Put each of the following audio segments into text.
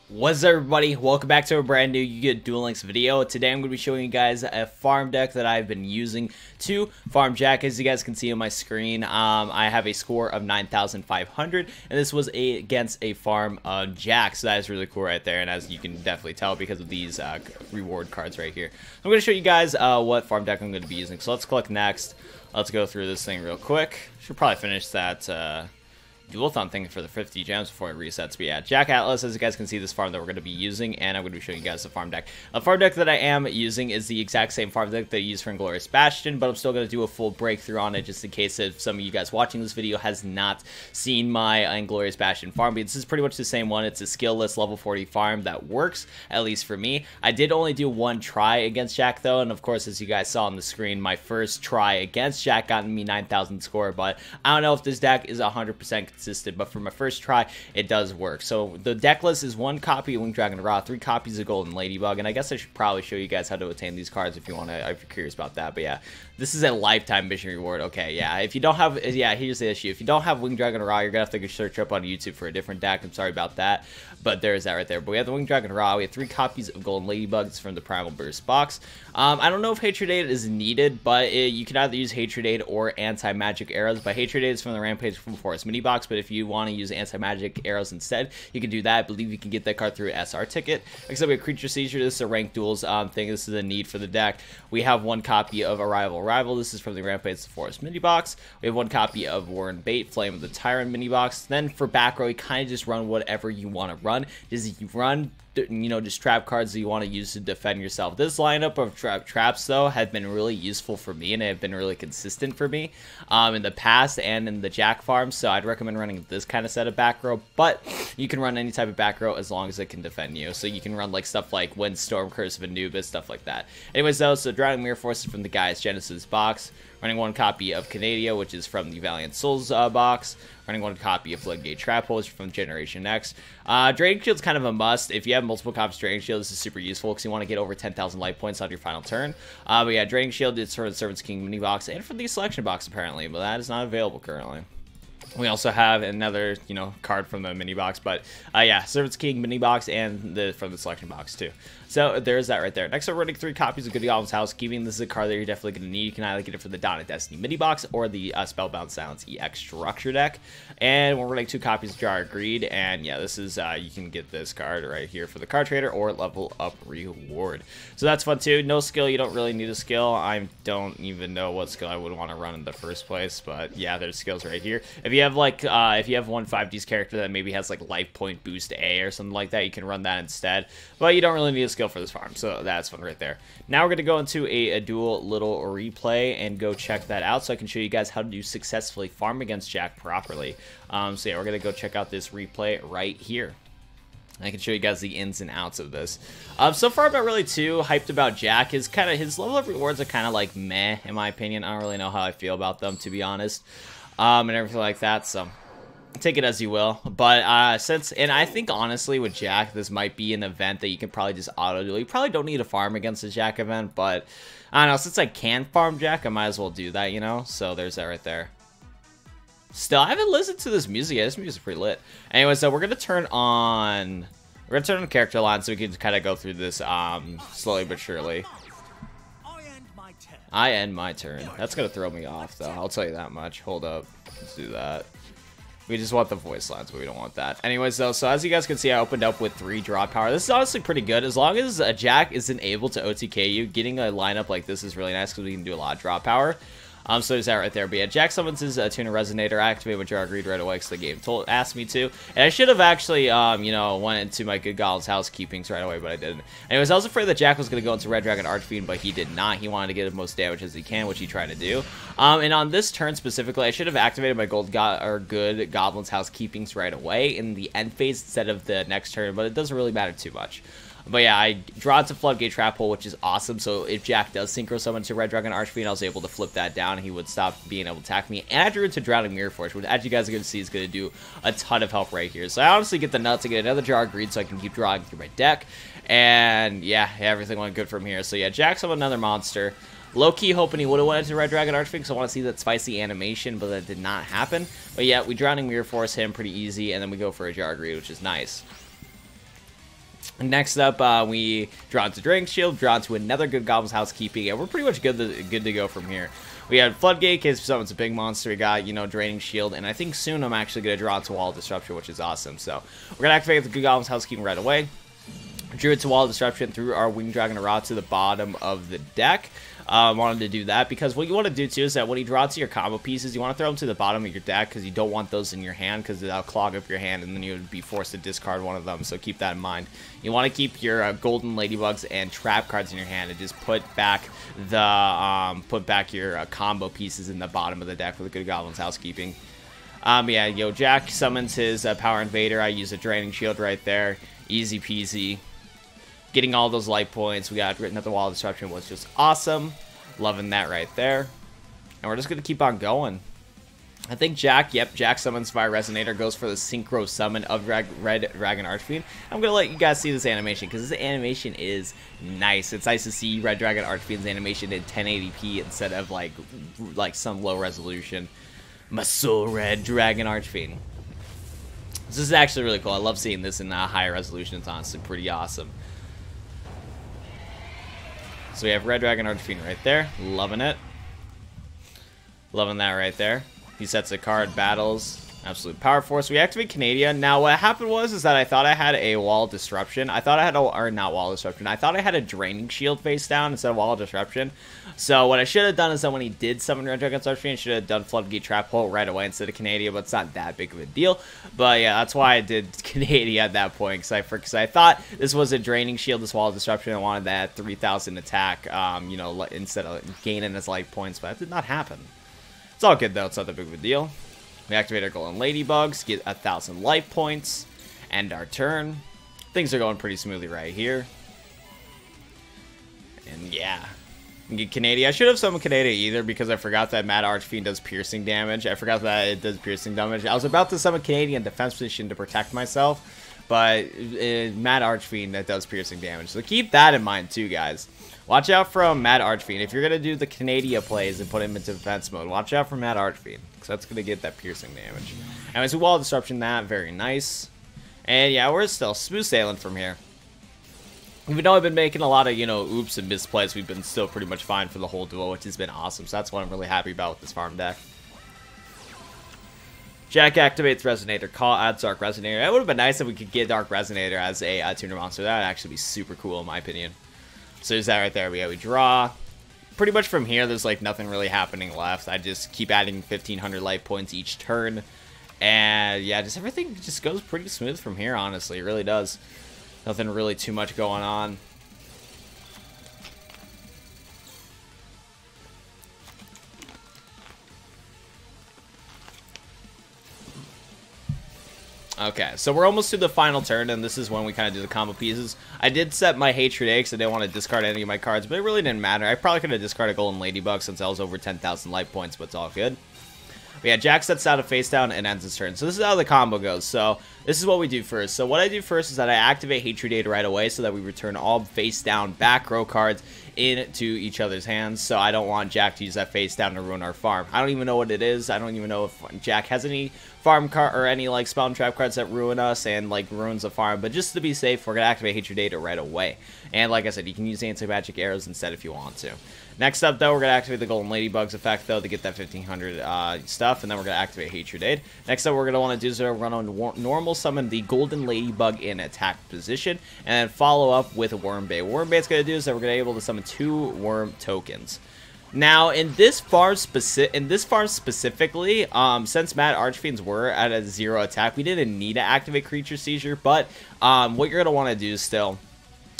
What's up, everybody? Welcome back to a brand new Duel Links video. Today I'm going to be showing you guys a farm deck that I've been using to farm Jack. As you guys can see on my screen, I have a score of 9,500, and this was against a farm of Jack, so that is really cool right there, and as you can definitely tell because of these reward cards right here. I'm going to show you guys what farm deck I'm going to be using, so let's click next. Let's go through this thing real quick. Should probably finish that Duel-thon thing for the 50 gems before it resets. But yeah, Jack Atlas, as you guys can see, this farm that we're going to be using, and I'm going to be showing you guys the farm deck. The farm deck that I am using is the exact same farm deck that I used for Inglorious Bastion, but I'm still going to do a full breakthrough on it just in case if some of you guys watching this video has not seen my Inglorious Bastion farm. But this is pretty much the same one. It's a skill-less level 40 farm that works, at least for me. I did only do one try against Jack, though, and of course, as you guys saw on the screen, my first try against Jack got me 9,000 score, but I don't know if this deck is 100% consistent, but for my first try, it does work. So the deck list is 1 copy of Winged Dragon Ra, 3 copies of Golden Ladybug, and I guess I should probably show you guys how to attain these cards if you want to, if you're curious about that. But yeah, this is a lifetime mission reward. Okay, yeah, if you don't have, yeah, here's the issue. If you don't have Winged Dragon Ra, you're gonna have to go search up on YouTube for a different deck. I'm sorry about that, but there's that right there. But we have the Winged Dragon Ra. We have 3 copies of Golden Ladybugs from the Primal Burst box. I don't know if Hatred Aid is needed, but you can either use Hatred Aid or Anti-Magic Arrows. But Hatred Aid is from the Rampage from Forest mini box, but if you want to use Anti-Magic Arrows instead, you can do that. I believe you can get that card through an SR ticket. Except we have Creature Seizure. This is a ranked duels thing. This is a need for the deck. We have 1 copy of Arrival. This is from the Rampage from Forest mini box. We have 1 copy of Warren Bait, Flame of the Tyrant mini box. Then for back row, you kind of just run whatever you want to run. Just you run, you know, just trap cards that you want to use to defend yourself. This lineup of traps, though, have been really useful for me, and they have been really consistent for me in the past and in the Jack farm, so I'd recommend running this kind of set of back row, but you can run any type of back row as long as it can defend you. So you can run like stuff like Windstorm, Curse of Anubis, stuff like that. Anyways, though, so Drowning Mirror Force is from the Gaia's Genesis box. Running 1 copy of Canadia, which is from the Valiant Souls box. Running 1 copy of Floodgate Trap Hole, which is from Generation X. Draining Shield's kind of a must. If you have multiple copies of Draining Shield, this is super useful because you want to get over 10,000 life points on your final turn. But yeah, Draining Shield is for the Servant's King mini box and for the Selection box, apparently, but that is not available currently. We also have another, you know, card from the mini box, but yeah, Servant's King mini box and from the Selection box too. So there's that right there. Next, we're running 3 copies of Good Goblin's Housekeeping. This is a card that you're definitely going to need. You can either get it for the Dawn of Destiny mini box or the Spellbound Silence EX structure deck. And we're running 2 copies of Jar of Greed. And yeah, this is you can get this card right here for the card trader or level up reward. So that's fun too. No skill. You don't really need a skill. I don't even know what skill I would want to run in the first place, but yeah, there's skills right here. If you have like if you have one 5D's character that maybe has like life point boost A or something like that, you can run that instead. But you don't really need a skill for this farm, so that's fun right there. Now we're going to go into a dual little replay and go check that out so I can show you guys how to successfully farm against Jack properly. So yeah, we're going to go check out this replay right here. I can show you guys the ins and outs of this. So far, I'm not really too hyped about Jack. His level of rewards are kind of like meh, in my opinion. I don't really know how I feel about them, to be honest, and everything like that. So take it as you will, but and I think honestly with Jack, this might be an event that you can probably just auto do. You probably don't need to farm against the Jack event, but I don't know, since I can farm Jack, I might as well do that, you know. So there's that right there. Still, I haven't listened to this music yet. This music is pretty lit. Anyway, so we're gonna turn on character line so we can kind of go through this slowly but surely. I end my turn. That's gonna throw me off though, I'll tell you that much. Hold up, let's do that. We just want the voice lines, but we don't want that. Anyways, though, so as you guys can see, I opened up with 3 draw power. This is honestly pretty good. As long as Jack isn't able to OTK you, getting a lineup like this is really nice because we can do a lot of draw power. So there's that right there. But yeah, Jack summons his Tuna Resonator. I activate with Jar of Greed right away because the game asked me to. And I should have actually, you know, went into my Good Goblin's Housekeepings right away, but I didn't. Anyways, I was afraid that Jack was going to go into Red Dragon Archfiend, but he did not. He wanted to get the most damage as he can, which he tried to do. And on this turn specifically, I should have activated my Good Goblin's Housekeepings right away in the end phase instead of the next turn, but it doesn't really matter too much. But yeah, I draw into Floodgate Trap Hole, which is awesome. So if Jack does Synchro Summon to Red Dragon Archfiend, I was able to flip that down, and he would stop being able to attack me. And I drew into Drowning Mirror Force, which, as you guys are going to see, is going to do a ton of help right here. So I honestly get the nuts to get another Jar of Greed so I can keep drawing through my deck. And yeah, everything went good from here. So yeah, Jack summoned another monster. Low-key hoping he would have went into Red Dragon Archfiend because I want to see that spicy animation, but that did not happen. But yeah, we Drowning Mirror Force him pretty easy, and then we go for a Jar of Greed, which is nice. Next up, we draw into Draining Shield, draw into another Good Goblin's Housekeeping, and we're pretty much good to go from here. We had Floodgate, in case someone's a big monster. We got, you know, Draining Shield, and I think soon I'm actually going to draw into Wall of Disruption, which is awesome. So we're going to activate the Good Goblin's Housekeeping right away. Drew it to Wall of Disruption through our Winged Dragon Ra to the bottom of the deck. Wanted to do that because what you want to do too is that when you draw to your combo pieces, you want to throw them to the bottom of your deck because you don't want those in your hand because that'll clog up your hand and then you would be forced to discard one of them. So keep that in mind. You want to keep your golden ladybugs and trap cards in your hand and just put back your combo pieces in the bottom of the deck with a Good Goblin's Housekeeping. Yeah, yo, Jack summons his Power Invader. I use a Draining Shield right there. Easy peasy. Getting all those life points. We got written at the Wall of Disruption was just awesome. Loving that right there. And we're just going to keep on going. I think Jack summons Fire Resonator, goes for the Synchro Summon of Red Dragon Archfiend. I'm going to let you guys see this animation because this animation is nice. It's nice to see Red Dragon Archfiend's animation in 1080p instead of like some low resolution. My soul Red Dragon Archfiend. This is actually really cool. I love seeing this in higher resolution. It's honestly pretty awesome. So we have Red Dragon Archfiend right there. Loving it. Loving that right there. He sets a card, battles. Absolute Power Force. We activate Canadian. Now what happened was that I thought I had a Wall Disruption. I thought I had not Wall Disruption. I thought I had a Draining Shield face down instead of Wall Disruption. So what I should have done is that when he did summon Red Dragon Archfiend, I should have done Floodgate Trap Hole right away instead of Canadian, but it's not that big of a deal. But yeah, that's why I did Canadian at that point, because I thought this was a Draining Shield, this Wall Disruption. I wanted that 3,000 attack, you know, instead of gaining his life points, but that did not happen. It's all good though, it's not that big of a deal. We activate our Golden Ladybugs, get 1,000 life points, end our turn. Things are going pretty smoothly right here. And yeah. Get Canadian. I should have summoned Canadian either because I forgot that Mad Archfiend does piercing damage. I forgot that it does piercing damage. I was about to summon Canadian defense position to protect myself, but Mad Archfiend that does piercing damage. So keep that in mind too, guys. Watch out from Mad Archfiend. If you're going to do the Canadian plays and put him into defense mode, watch out for Mad Archfiend, because that's going to get that piercing damage. Anyways, we Wall Disruption that. Very nice. And yeah, we're still smooth sailing from here. Even though I've been making a lot of, you know, oops and misplays, we've been still pretty much fine for the whole duel, which has been awesome. So that's what I'm really happy about with this farm deck. Jack activates Resonator. Call adds Dark Resonator. It would have been nice if we could get Dark Resonator as a tuner monster. That would actually be super cool in my opinion. So there's that right there. We draw. Pretty much from here, there's like nothing really happening left. I just keep adding 1,500 life points each turn. And yeah, just everything just goes pretty smooth from here, honestly. It really does. Nothing really too much going on. Okay, so we're almost to the final turn, and this is when we kind of do the combo pieces. I did set my Hatred A because I didn't want to discard any of my cards, but it really didn't matter. I probably could have discarded Golden Ladybug since I was over 10,000 life points, but it's all good. But yeah, Jack sets out a face down and ends his turn. So this is how the combo goes. So this is what we do first. So what I do first is that I activate Hatred Aid right away so that we return all face down back row cards into each other's hands. So I don't want Jack to use that face down to ruin our farm. I don't even know what it is. I don't even know if Jack has any farm card or any like spell and trap cards that ruin us and like ruins the farm. But just to be safe, we're gonna activate Hatred Aid right away. And like I said, you can use anti-magic arrows instead if you want to. Next up, though, we're going to activate the Golden Ladybug's effect, though, to get that 1,500 stuff, and then we're going to activate Hatred Aid. Next up, we're going to want to do is we're going to normal summon the Golden Ladybug in attack position, and then follow up with a Worm Bait. What Worm Bait's going to do is that we're going to be able to summon 2 worm tokens. Now, in this farm specifically, since Mad Archfiends were at a 0 attack, we didn't need to activate Creature Seizure, but what you're going to want to do still,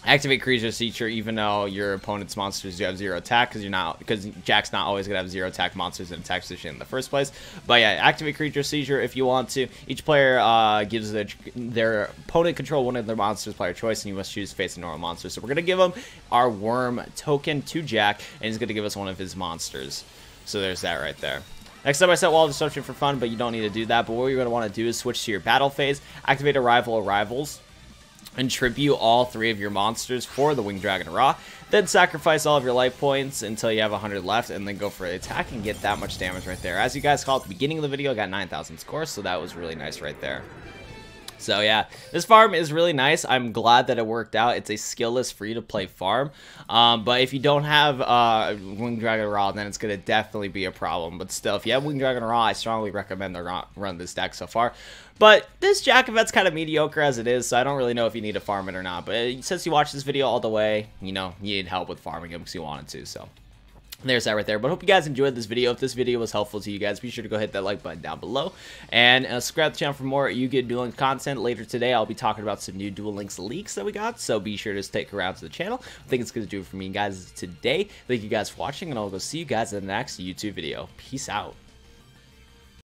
activate Creature Seizure even though your opponent's monsters do have 0 attack, because Jack's not always going to have 0 attack monsters in attack position in the first place. But yeah, activate Creature Seizure if you want to. Each player gives their opponent control one of their monsters player choice, and you must choose face a normal monster. So we're going to give him our worm token to Jack, and he's going to give us one of his monsters. So there's that right there. Next up, I set Wall of Disruption for fun, but you don't need to do that. But what you're going to want to do is switch to your battle phase, activate Arrivals, and tribute all 3 of your monsters for the Winged Dragon Ra. Then sacrifice all of your life points until you have 100 left, and then go for an attack and get that much damage right there. As you guys saw at the beginning of the video, I got 9,000 scores, so that was really nice right there. So yeah, this farm is really nice. I'm glad that it worked out. It's a skillless, free-to-play farm. But if you don't have Winged Dragon Raw, then it's going to definitely be a problem. But still, if you have Winged Dragon Raw, I strongly recommend to run this deck so far. But this Jack Event's kind of mediocre as it is, so I don't really know if you need to farm it or not. But since you watched this video all the way, you know, you need help with farming him because you wanted to, so... There's that right there. But hope you guys enjoyed this video. If this video was helpful to you guys, be sure to go hit that like button down below. And subscribe to the channel for more Yu-Gi-Oh! Duel Links content. Later today, I'll be talking about some new Duel Links leaks that we got. So be sure to stick around to the channel. I think it's going to do it for me guys today. Thank you guys for watching, and I'll go see you guys in the next YouTube video. Peace out.